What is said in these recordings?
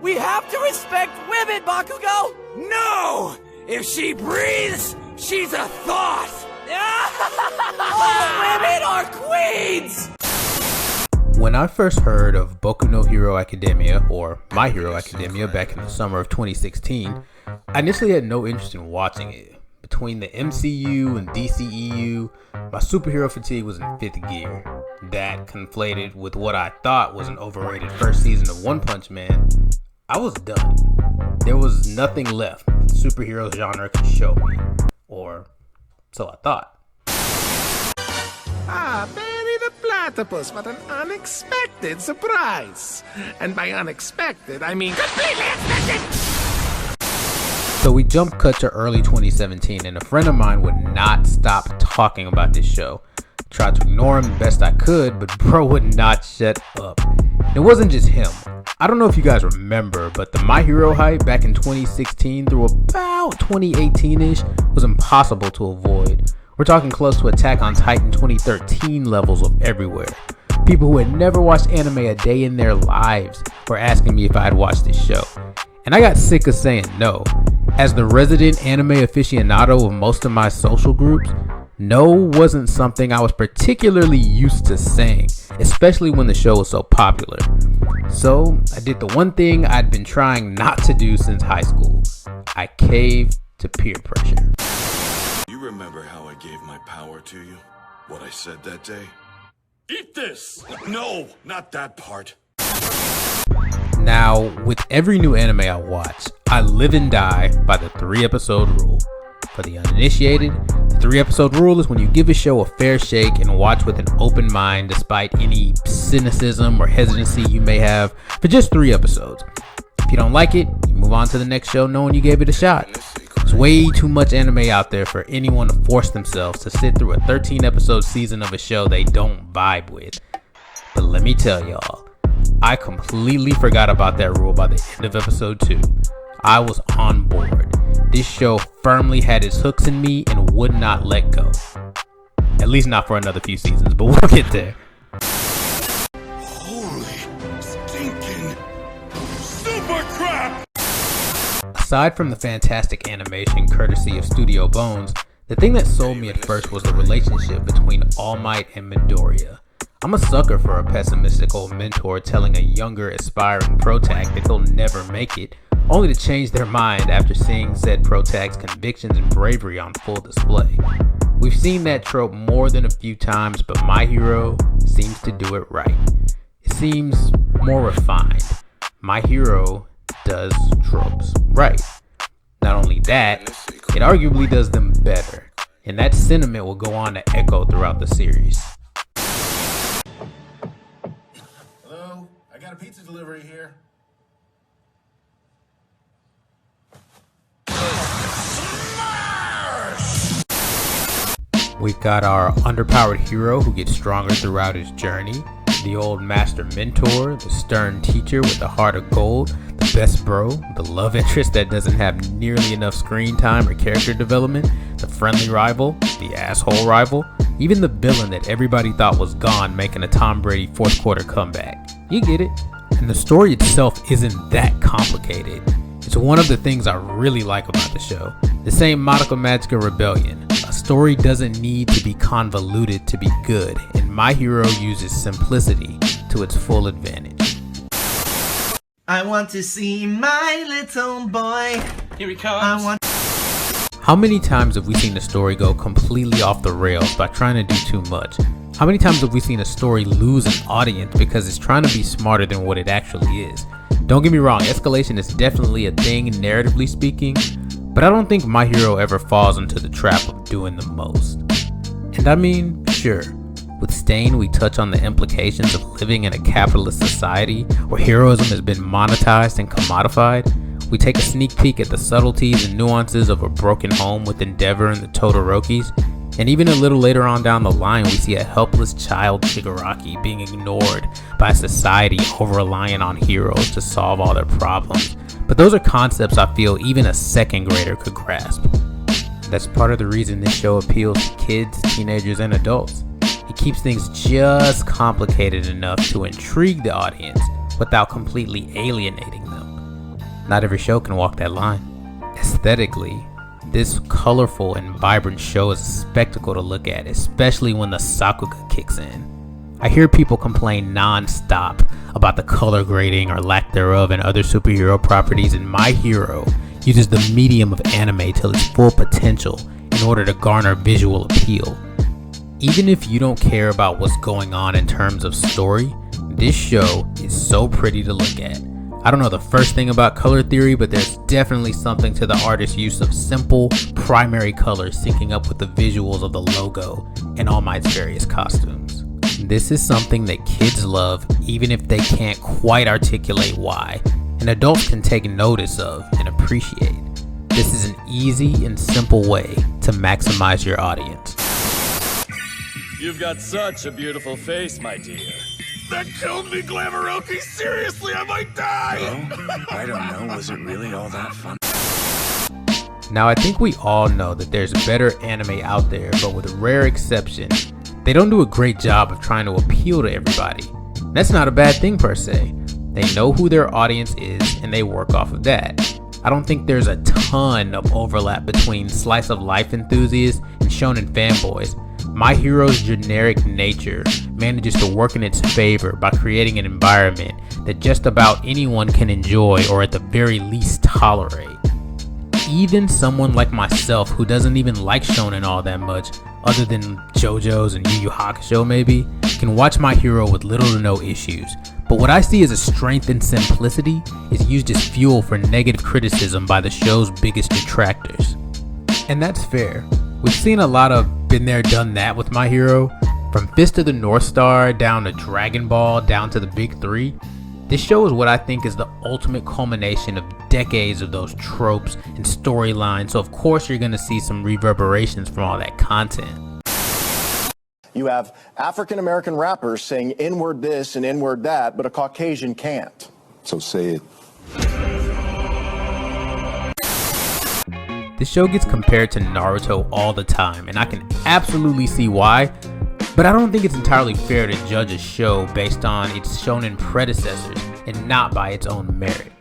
We have to respect women, Bakugo! No! If she breathes, she's a thought! All women are queens! When I first heard of Boku no Hero Academia, or My Hero Academia, back in the summer of 2016, I initially had no interest in watching it. Between the MCU and DCEU, my superhero fatigue was in 5th gear. That conflated with what I thought was an overrated first season of One Punch Man, I was done. There was nothing left the superhero genre could show me, or so I thought. Benny the Platypus, what an unexpected surprise. And by unexpected, I mean completely expected! So we jump cut to early 2017, and a friend of mine would not stop talking about this show. Tried to ignore him the best I could, but bro would not shut up. It wasn't just him. I don't know if you guys remember, but the My Hero hype back in 2016 through about 2018-ish was impossible to avoid. We're talking close to Attack on Titan 2013 levels of everywhere. People who had never watched anime a day in their lives were asking me if I had watched this show. And I got sick of saying no. As the resident anime aficionado of most of my social groups, no wasn't something I was particularly used to saying, especially when the show was so popular. So I did the one thing I'd been trying not to do since high school. I caved to peer pressure. You remember how I gave my power to you? What I said that day? Eat this! No, not that part. Now, with every new anime I watch, I live and die by the 3-episode rule. For the uninitiated, the 3-episode rule is when you give a show a fair shake and watch with an open mind despite any cynicism or hesitancy you may have for just 3 episodes. If you don't like it, you move on to the next show knowing you gave it a shot. There's way too much anime out there for anyone to force themselves to sit through a 13-episode season of a show they don't vibe with. But let me tell y'all, I completely forgot about that rule by the end of episode 2. I was on board. This show firmly had its hooks in me and would not let go. At least not for another few seasons, but we'll get there. Holy stinking super crap! Aside from the fantastic animation courtesy of Studio Bones, the thing that sold me at first was the relationship between All Might and Midoriya. I'm a sucker for a pessimistic old mentor telling a younger aspiring protag that he'll never make it, only to change their mind after seeing said protag's convictions and bravery on full display. We've seen that trope more than a few times, but My Hero seems to do it right. It seems more refined. My Hero does tropes right. Not only that, it arguably does them better, and that sentiment will go on to echo throughout the series. Hello? I got a pizza delivery here. We've got our underpowered hero who gets stronger throughout his journey, the old master mentor, the stern teacher with a heart of gold, the best bro, the love interest that doesn't have nearly enough screen time or character development, the friendly rival, the asshole rival, even the villain that everybody thought was gone making a Tom Brady 4th quarter comeback. You get it. And the story itself isn't that complicated. It's one of the things I really like about the show. The same Madoka Magica Rebellion. A story doesn't need to be convoluted to be good, and My Hero uses simplicity to its full advantage. I want to see my little boy. Here he comes. How many times have we seen a story go completely off the rails by trying to do too much? How many times have we seen a story lose an audience because it's trying to be smarter than what it actually is? Don't get me wrong, escalation is definitely a thing narratively speaking, but I don't think My Hero ever falls into the trap of doing the most. And I mean, sure, with Stain we touch on the implications of living in a capitalist society where heroism has been monetized and commodified. We take a sneak peek at the subtleties and nuances of a broken home with Endeavor and the Todorokis. And even a little later on down the line, we see a helpless child Shigaraki being ignored by a society over-reliant on heroes to solve all their problems. But those are concepts I feel even a second grader could grasp. That's part of the reason this show appeals to kids, teenagers, and adults. It keeps things just complicated enough to intrigue the audience without completely alienating them. Not every show can walk that line. Aesthetically, this colorful and vibrant show is a spectacle to look at, especially when the Sakuga kicks in. I hear people complain non-stop about the color grading or lack thereof in other superhero properties, and My Hero uses the medium of anime to its full potential in order to garner visual appeal. Even if you don't care about what's going on in terms of story, this show is so pretty to look at. I don't know the first thing about color theory, but there's definitely something to the artist's use of simple, primary colors syncing up with the visuals of the logo and All Might's various costumes. This is something that kids love, even if they can't quite articulate why, and adults can take notice of and appreciate. This is an easy and simple way to maximize your audience. You've got such a beautiful face, my dear. That killed me, Glamoroki! Seriously, I might die! Well, I don't know, was it really all that fun? Now, I think we all know that there's better anime out there, but with rare exception, they don't do a great job of trying to appeal to everybody. That's not a bad thing per se. They know who their audience is and they work off of that. I don't think there's a ton of overlap between slice of life enthusiasts and shonen fanboys. My Hero's generic nature manages to work in its favor by creating an environment that just about anyone can enjoy or at the very least tolerate. Even someone like myself who doesn't even like shonen all that much, other than JoJo's and Yu Yu Hakusho maybe, can watch My Hero with little to no issues. But what I see as a strength and simplicity is used as fuel for negative criticism by the show's biggest detractors. And that's fair. We've seen a lot of been there, done that with My Hero. From Fist of the North Star, down to Dragon Ball, down to the Big Three. This show is what I think is the ultimate culmination of decades of those tropes and storylines, so of course you're going to see some reverberations from all that content. You have African American rappers saying N-word this and N-word that, but a Caucasian can't. So say it. This show gets compared to Naruto all the time, and I can absolutely see why, but I don't think it's entirely fair to judge a show based on its shonen predecessors and not by its own merit.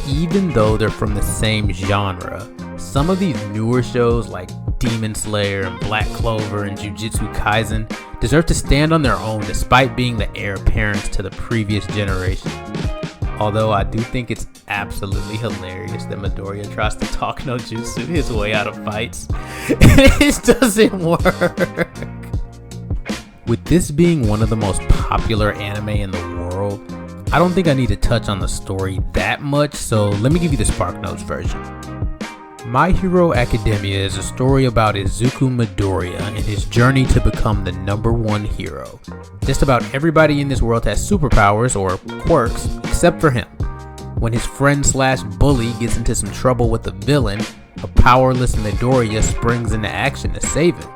Even though they're from the same genre, some of these newer shows like Demon Slayer and Black Clover and Jujutsu Kaisen deserve to stand on their own despite being the heir apparents to the previous generation. Although I do think it's absolutely hilarious that Midoriya tries to talk no jutsu his way out of fights. It doesn't work. With this being one of the most popular anime in the world, I don't think I need to touch on the story that much, so let me give you the SparkNotes version. My Hero Academia is a story about Izuku Midoriya and his journey to become the #1 hero. Just about everybody in this world has superpowers, or quirks, except for him. When his friend/bully gets into some trouble with a villain, a powerless Midoriya springs into action to save him.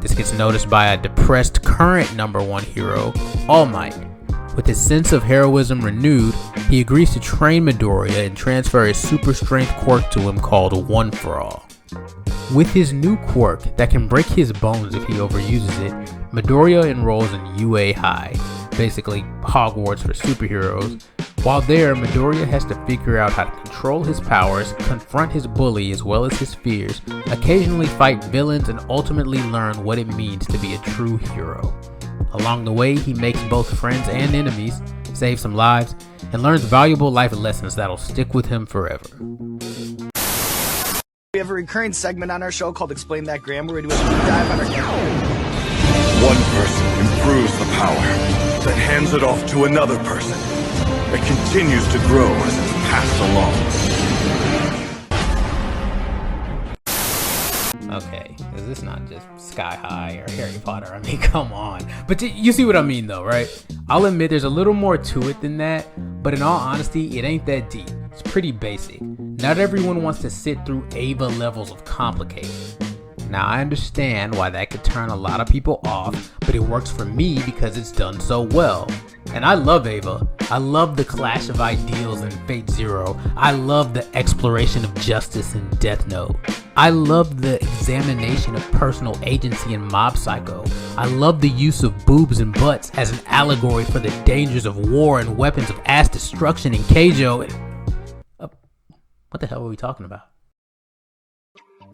This gets noticed by a depressed current #1 hero, All Might. With his sense of heroism renewed, he agrees to train Midoriya and transfer his super strength quirk to him called One For All. With his new quirk that can break his bones if he overuses it, Midoriya enrolls in UA High, basically Hogwarts for superheroes. While there, Midoriya has to figure out how to control his powers, confront his bully as well as his fears, occasionally fight villains, and ultimately learn what it means to be a true hero. Along the way, he makes both friends and enemies, saves some lives, and learns valuable life lessons that'll stick with him forever. We have a recurring segment on our show called Explain That Gram, where we do a deep dive on our One person improves the power, then hands it off to another person. It continues to grow as it's passed along. Okay, is this not just Sky High or Harry Potter? I mean, come on. But you see what I mean though, right? I'll admit there's a little more to it than that, but in all honesty, it ain't that deep. It's pretty basic. Not everyone wants to sit through Ava levels of complicated. Now, I understand why that could turn a lot of people off, but it works for me because it's done so well. And I love Ava. I love the clash of ideals in Fate Zero. I love the exploration of justice in Death Note. I love the examination of personal agency in Mob Psycho. I love the use of boobs and butts as an allegory for the dangers of war and weapons of ass destruction in Keijo. What the hell are we talking about?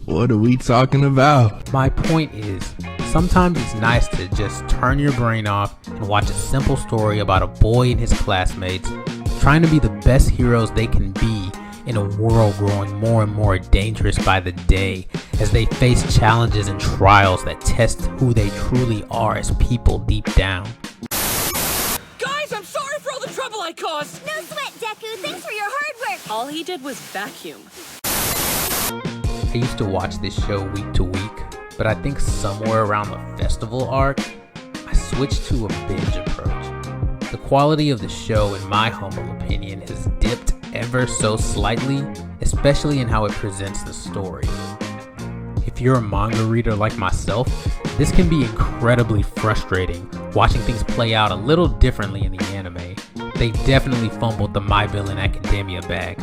What are we talking about? My point is, sometimes it's nice to just turn your brain off and watch a simple story about a boy and his classmates trying to be the best heroes they can be in a world growing more and more dangerous by the day as they face challenges and trials that test who they truly are as people deep down. Guys, I'm sorry for all the trouble I caused! No sweat, Deku. Thanks for your hard work. All he did was vacuum. I used to watch this show week to week, but I think somewhere around the festival arc, I switched to a binge approach. The quality of the show, in my humble opinion, has dipped ever so slightly, especially in how it presents the story. If you're a manga reader like myself, this can be incredibly frustrating, watching things play out a little differently in the anime. They definitely fumbled the My Villain Academia bag.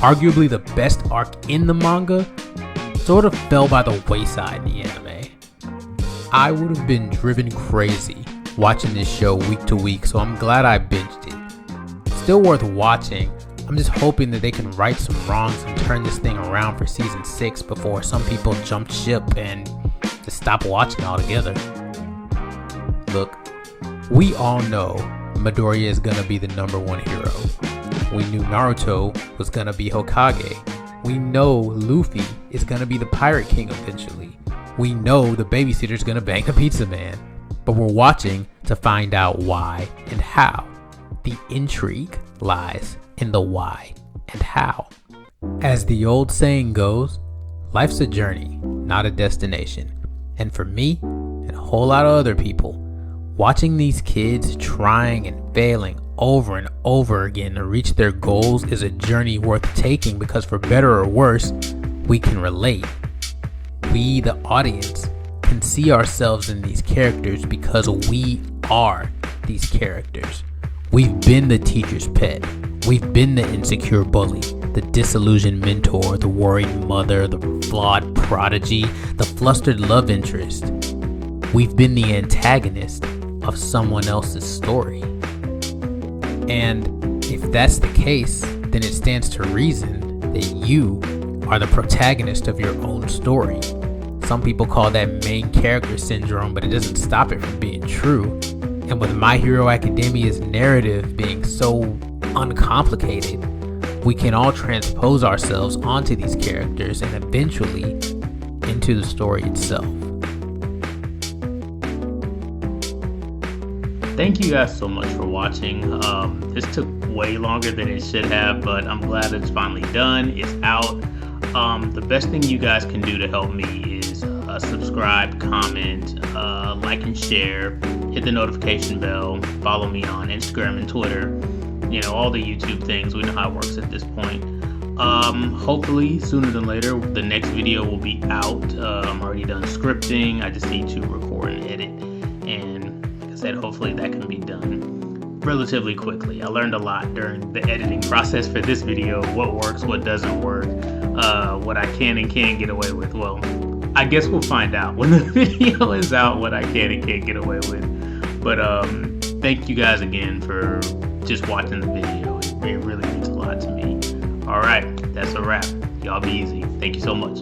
Arguably the best arc in the manga sort of fell by the wayside in the anime. I would have been driven crazy watching this show week to week, so I'm glad I binged it. Still worth watching. I'm just hoping that they can right some wrongs and turn this thing around for season 6 before some people jump ship and just stop watching altogether. Look, we all know Midoriya is gonna be the #1 hero. We knew Naruto was gonna be Hokage. We know Luffy is gonna be the Pirate King eventually. We know the babysitter's gonna bang the pizza man. But we're watching to find out why and how. The intrigue lies in the why and how. As the old saying goes, life's a journey, not a destination. And for me, and a whole lot of other people, watching these kids trying and failing over and over again to reach their goals is a journey worth taking because for better or worse, we can relate. We, the audience, can see ourselves in these characters because we are these characters. We've been the teacher's pet. We've been the insecure bully, the disillusioned mentor, the worried mother, the flawed prodigy, the flustered love interest. We've been the antagonist of someone else's story. And if that's the case, then it stands to reason that you are the protagonist of your own story. Some people call that main character syndrome, but it doesn't stop it from being true. And with My Hero Academia's narrative being so uncomplicated, we can all transpose ourselves onto these characters and eventually into the story itself. Thank you guys so much for watching. This took way longer than it should have, but I'm glad it's finally done. It's out. The best thing you guys can do to help me is subscribe, comment, like and share, hit the notification bell, follow me on Instagram and Twitter, all the YouTube things. We know how it works at this point. Hopefully sooner than later, the next video will be out. I'm already done scripting. I just need to record and edit. And like I said, hopefully that can be done relatively quickly. I learned a lot during the editing process for this video, what works, what doesn't work, what I can and can't get away with. Well, I guess we'll find out when the video is out what I can and can't get away with. But thank you guys again for just watching the video. It really means a lot to me. All right, that's a wrap. Y'all be easy. Thank you so much.